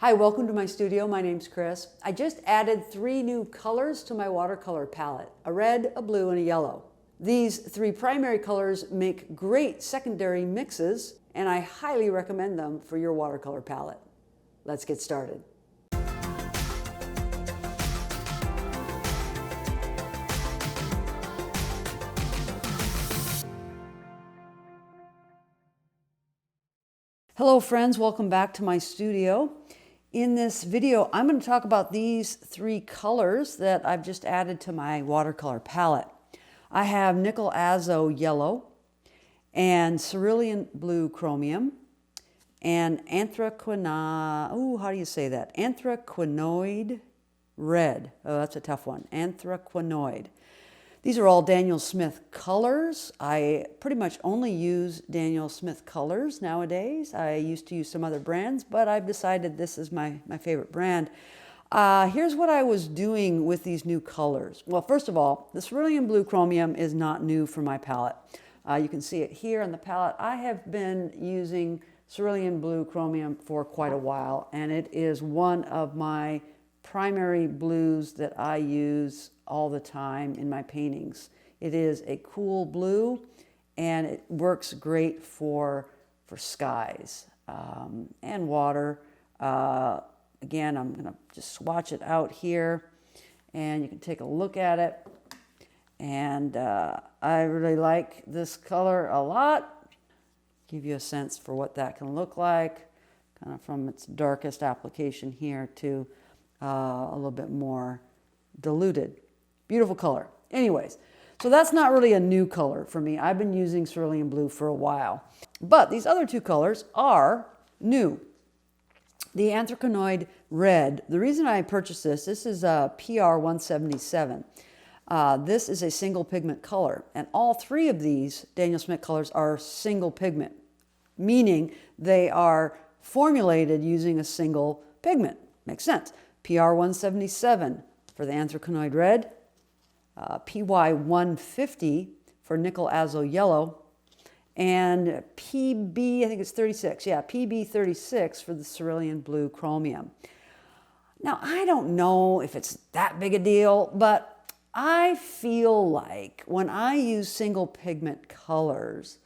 Hi, welcome to my studio. My name's Kris. I just added 3 new colors to my watercolor palette, a red, a blue, and a yellow. These 3 primary colors make great secondary mixes, and I highly recommend them for your watercolor palette. Let's get started. Hello friends, welcome back to my studio. In this video, I'm going to talk about these 3 colors that I've just added to my watercolor palette. I have Nickel Azo Yellow and Cerulean Blue Chromium and Anthraquinoid Red. Oh, that's a tough one. Anthraquinoid. These are all Daniel Smith colors. I pretty much only use Daniel Smith colors nowadays. I used to use some other brands, but I've decided this is my favorite brand. Here's what I was doing with these new colors. Well, first of all, the Cerulean Blue Chromium is not new for my palette. You can see it here on the palette. I have been using Cerulean Blue Chromium for quite a while, and it is one of my primary blues that I use all the time in my paintings. It is a cool blue and it works great for skies and water. Again, I'm going to just swatch it out here and you can take a look at it. And I really like this color a lot. Give you a sense for what that can look like, kind of from its darkest application here to a little bit more diluted. Beautiful color. Anyways, so that's not really a new color for me. I've been using Cerulean Blue for a while. But these other 2 colors are new. The Anthraquinoid Red, the reason I purchased this is a PR 177. This is a single pigment color. And all 3 of these Daniel Smith colors are single pigment, meaning they are formulated using a single pigment. Makes sense. PR 177 for the Anthraquinoid Red, PY 150 for Nickel Azo Yellow, and PB, I think it's 36, yeah, PB 36 for the Cerulean Blue Chromium. Now, I don't know if it's that big a deal, but I feel like when I use single pigment colors,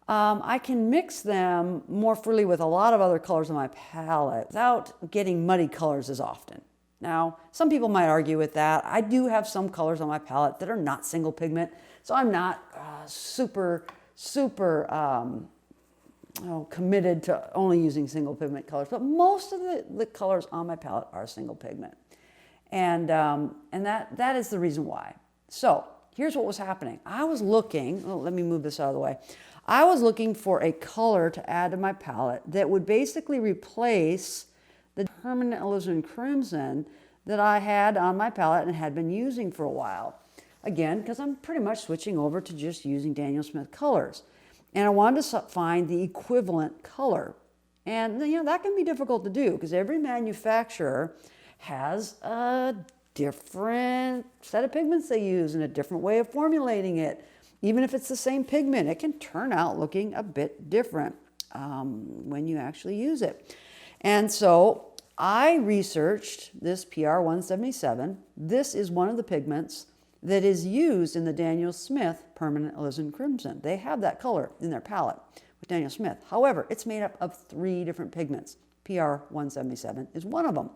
I can mix them more freely with a lot of other colors on my palette without getting muddy colors as often. Now, some people might argue with that. I do have some colors on my palette that are not single pigment, so I'm not super committed to only using single pigment colors. But most of the colors on my palette are single pigment, and that is the reason why. So here's what was happening. I was looking. Oh, let me move this out of the way. I was looking for a color to add to my palette that would basically replace the permanent alizarin crimson that I had on my palette and had been using for a while. Again, because I'm pretty much switching over to just using Daniel Smith colors. And I wanted to find the equivalent color. And that can be difficult to do because every manufacturer has a different set of pigments they use and a different way of formulating it. Even if it's the same pigment, it can turn out looking a bit different when you actually use it. And so I researched this PR 177. This is one of the pigments that is used in the Daniel Smith Permanent Alizarin Crimson. They have that color in their palette with Daniel Smith. However, it's made up of 3 different pigments. PR 177 is one of them.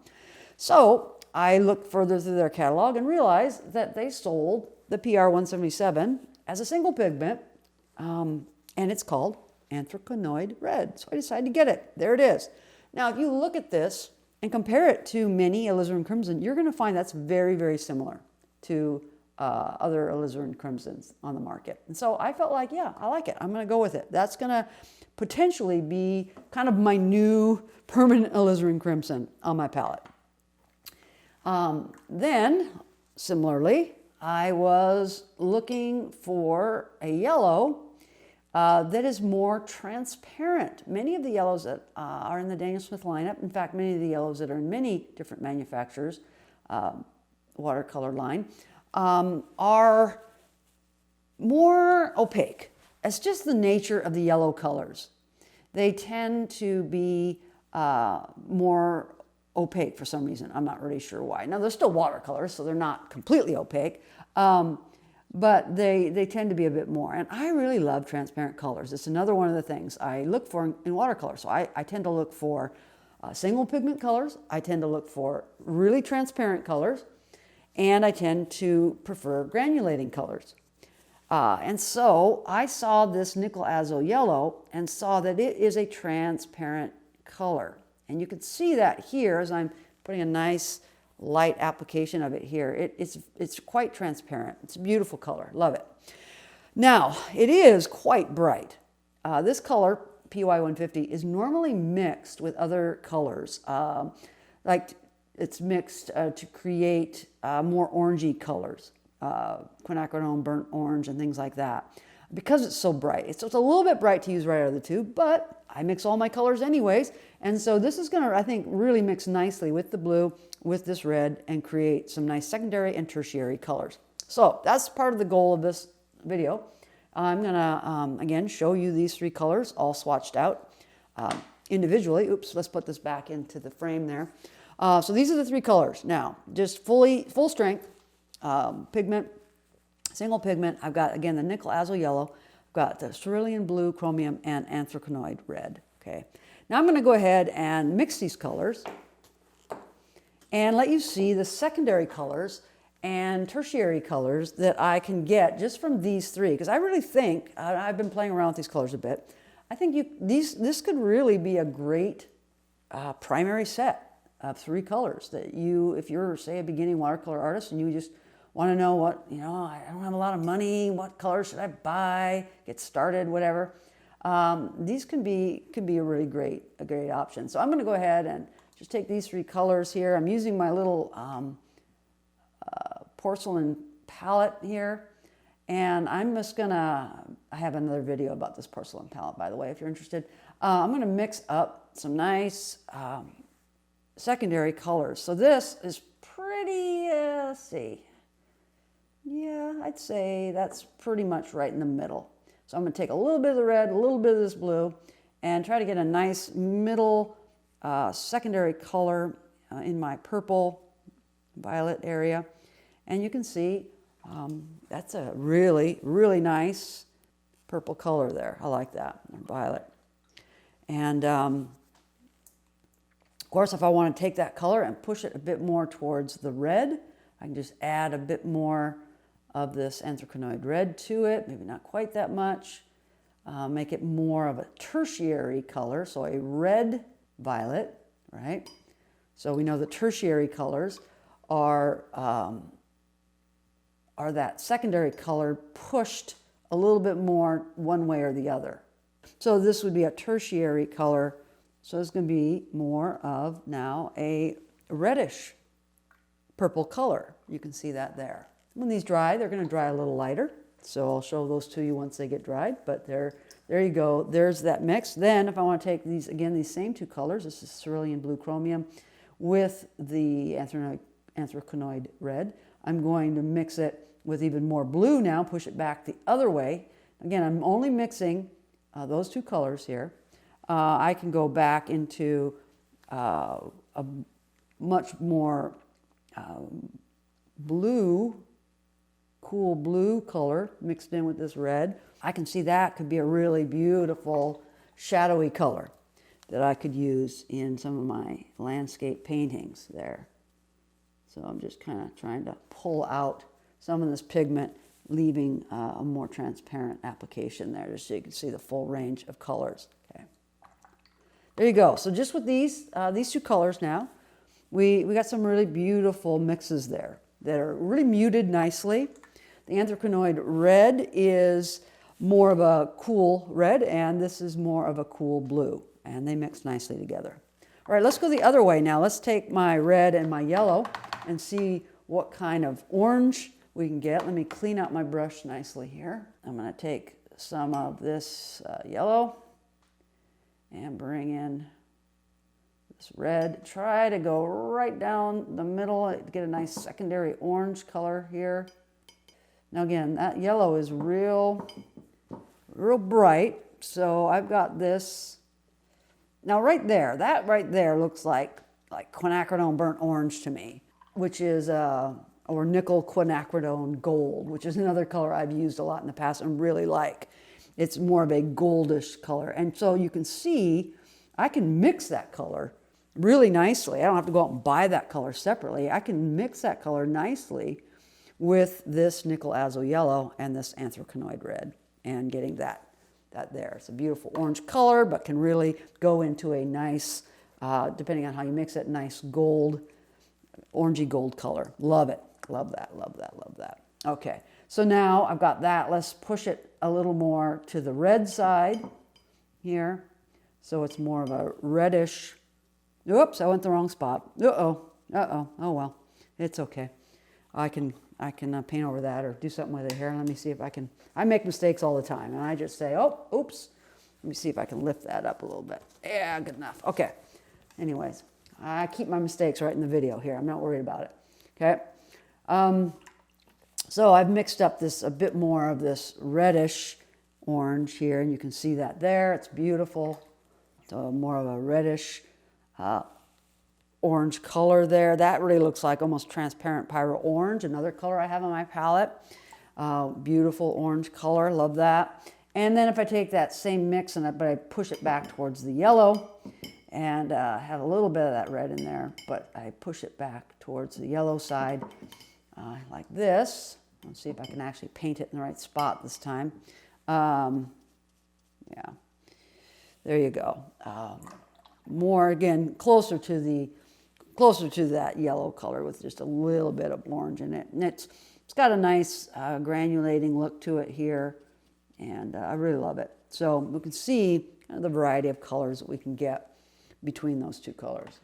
So I looked further through their catalog and realized that they sold the PR 177 as a single pigment, and it's called Anthraquinoid Red. So I decided to get it. There it is. Now, if you look at this and compare it to many alizarin crimson, you're going to find that's very, very similar to other alizarin crimsons on the market. And so I felt like, yeah, I like it. I'm going to go with it. That's going to potentially be kind of my new permanent alizarin crimson on my palette. Then, similarly, I was looking for a yellow that is more transparent. Many of the yellows that are in the Daniel Smith lineup, in fact, many of the yellows that are in many different manufacturers' watercolor line, are more opaque. It's just the nature of the yellow colors. They tend to be more opaque for some reason. I'm not really sure why. Now, they're still watercolors, so they're not completely opaque, but they tend to be a bit more. And I really love transparent colors. It's another one of the things I look for in watercolor. So I tend to look for single pigment colors. I tend to look for really transparent colors, and I tend to prefer granulating colors. And so I saw this Nickel Azo Yellow and saw that it is a transparent color. And you can see that here as I'm putting a nice light application of it here. It's quite transparent. It's a beautiful color. Love it. Now, it is quite bright. This color, PY150, is normally mixed with other colors. Like it's mixed to create more orangey colors. Quinacridone, burnt orange, and things like that. Because it's so bright. It's a little bit bright to use right out of the tube, but I mix all my colors anyways. And so this is going to, I think, really mix nicely with the blue, with this red, and create some nice secondary and tertiary colors. So that's part of the goal of this video. I'm going to, again, show you these three colors all swatched out individually. Oops, let's put this back into the frame there. So these are the three colors. Now, just full strength pigment, single pigment. I've got, again, the Nickel Azo Yellow. I've got the Cerulean Blue, Chromium, and Anthraquinoid Red. Okay. Now I'm going to go ahead and mix these colors and let you see the secondary colors and tertiary colors that I can get just from these three. Because I really think, I've been playing around with these colors a bit, I think this could really be a great primary set of three colors that you, if you're, say, a beginning watercolor artist and you just want to know what, I don't have a lot of money, what colors should I buy, get started, whatever. These can be a really great option. So I'm going to go ahead and just take these three colors here. I'm using my little porcelain palette here, and I'm just gonna, I have another video about this porcelain palette, by the way, if you're interested. I'm gonna mix up some nice secondary colors. So this is pretty, let's see. Yeah, I'd say that's pretty much right in the middle. So I'm going to take a little bit of the red, a little bit of this blue, and try to get a nice middle secondary color in my purple, violet area. And you can see that's a really, really nice purple color there. I like that, violet. And of course, if I want to take that color and push it a bit more towards the red, I can just add a bit more of this Anthraquinoid Red to it, maybe not quite that much. Make it more of a tertiary color, so a red violet, right? So we know the tertiary colors are that secondary color pushed a little bit more one way or the other. So this would be a tertiary color, so it's going to be more of now a reddish purple color. You can see that there. When these dry, they're going to dry a little lighter. So I'll show those to you once they get dried. But there you go. There's that mix. Then if I want to take these, again, these same two colors, this is Cerulean Blue Chromium with the Anthraquinoid Red, I'm going to mix it with even more blue now, push it back the other way. Again, I'm only mixing those two colors here. I can go back into a much more blue, cool blue color mixed in with this red. I can see that could be a really beautiful shadowy color that I could use in some of my landscape paintings there. So I'm just kind of trying to pull out some of this pigment, leaving a more transparent application there, just so you can see the full range of colors. Okay. There you go. So just with these two colors now, we got some really beautiful mixes there that are really muted nicely. The Anthraquinoid Red is more of a cool red, and this is more of a cool blue, and they mix nicely together. All right, let's go the other way now. Let's take my red and my yellow and see what kind of orange we can get. Let me clean out my brush nicely here. I'm going to take some of this yellow and bring in this red. Try to go right down the middle, get a nice secondary orange color here. Now again, that yellow is real bright, so I've got this. Now right there, that right there looks like like quinacridone burnt orange to me, which is, or nickel quinacridone gold, which is another color I've used a lot in the past and really like. It's more of a goldish color. And so you can see I can mix that color really nicely. I don't have to go out and buy that color separately. I can mix that color nicely with this Nickel Azo Yellow and this Anthraquinoid Red and getting that there. It's a beautiful orange color, but can really go into a nice, depending on how you mix it, nice gold, orangey gold color. Love it. Love that, love that, love that. Okay, so now I've got that. Let's push it a little more to the red side here. So it's more of a reddish. Oops, I went the wrong spot. Uh-oh, uh-oh, oh well, it's okay. I can paint over that or do something with it here. Let me see if I can. I make mistakes all the time, and I just say, oh, oops. Let me see if I can lift that up a little bit. Yeah, good enough. Okay. Anyways, I keep my mistakes right in the video here. I'm not worried about it. Okay. So I've mixed up a bit more of this reddish orange here, and you can see that there. It's beautiful. So more of a reddish orange color there. That really looks like almost transparent pyro orange, another color I have on my palette. Beautiful orange color, love that. And then if I take that same mix but I push it back towards the yellow and have a little bit of that red in there, but I push it back towards the yellow side like this. Let's see if I can actually paint it in the right spot this time. Yeah, there you go. More again, closer to that yellow color with just a little bit of orange in it. And it's got a nice granulating look to it here, and I really love it. So we can see the variety of colors that we can get between those two colors.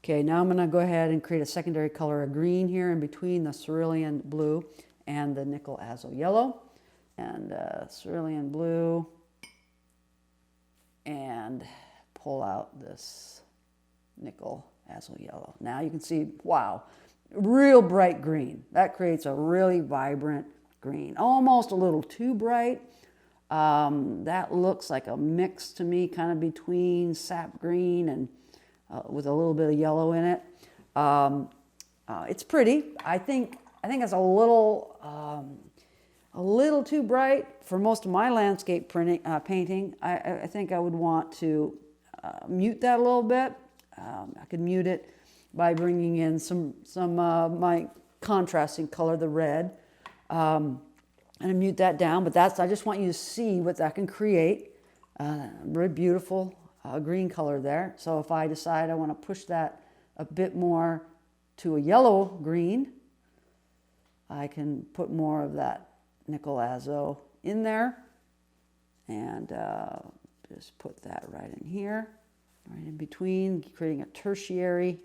Okay, now I'm going to go ahead and create a secondary color of green here in between the Cerulean blue and the Nickel Azo Yellow. And Cerulean blue, and pull out this Nickel Azo Yellow. Now you can see, wow, real bright green. That creates a really vibrant green, almost a little too bright. That looks like a mix to me, kind of between sap green and with a little bit of yellow in it. It's pretty. I think it's a little too bright for most of my landscape painting. I think I would want to mute that a little bit. I could mute it by bringing in some my contrasting color, the red, and mute that down. But I just want you to see what that can create. Very beautiful green color there. So if I decide I want to push that a bit more to a yellow green, I can put more of that Nickel Azo in there, and just put that right in here, right in between, creating a tertiary.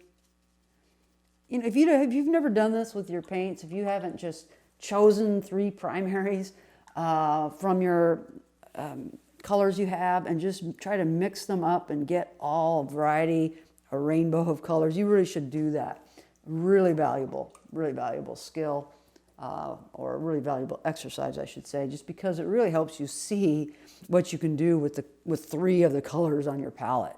You know, if you've never done this with your paints, if you haven't just chosen 3 primaries from your colors you have and just try to mix them up and get all variety, a rainbow of colors, you really should do that. Really valuable skill. Or a really valuable exercise, I should say, just because it really helps you see what you can do with 3 of the colors on your palette.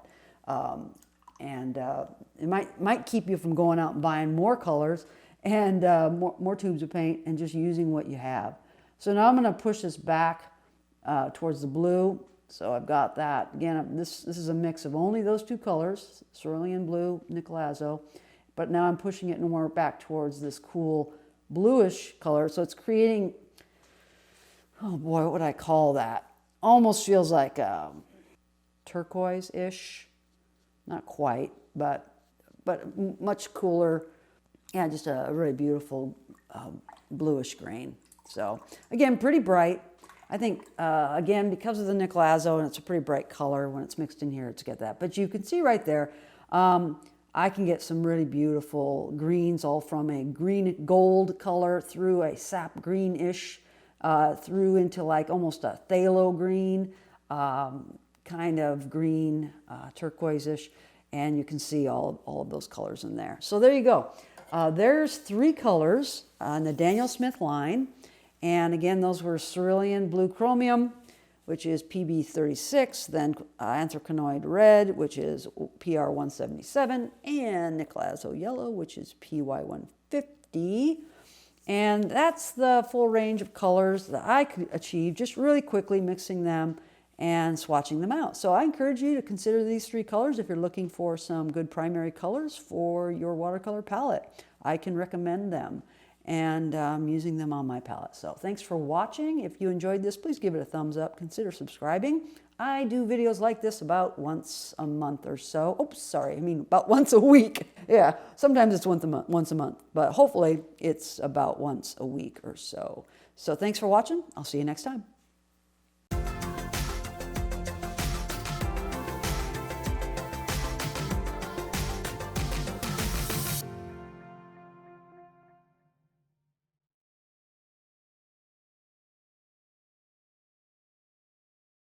It might keep you from going out and buying more colors and more tubes of paint and just using what you have. So now I'm going to push this back towards the blue. So I've got that. Again, this is a mix of only those 2 colors, Cerulean blue, Nickel Azo. But now I'm pushing it more back towards this cool bluish color. So it's creating, oh boy, what would I call that? Almost feels like turquoise-ish. Not quite, but much cooler. Yeah, just a really beautiful bluish green. So again, pretty bright. I think, again, because of the Nickel Azo, and it's a pretty bright color when it's mixed in here to get that. But you can see right there, I can get some really beautiful greens, all from a green gold color through a sap greenish, through into like almost a phthalo green, kind of green, turquoise-ish, and you can see all of those colors in there. So there you go. There's 3 colors on the Daniel Smith line, and again, those were Cerulean blue chromium which is PB36, then Anthraquinoid Red, which is PR177, and Nickel Azo Yellow, which is PY150. And that's the full range of colors that I could achieve just really quickly mixing them and swatching them out. So I encourage you to consider these 3 colors if you're looking for some good primary colors for your watercolor palette. I can recommend them, and I'm using them on my palette. So thanks for watching. If you enjoyed this, please give it a thumbs up. Consider subscribing. I do videos like this about once a month or so. Oops, sorry, I mean about once a week. Yeah, sometimes it's once a month, but hopefully it's about once a week or so. So thanks for watching. I'll see you next time.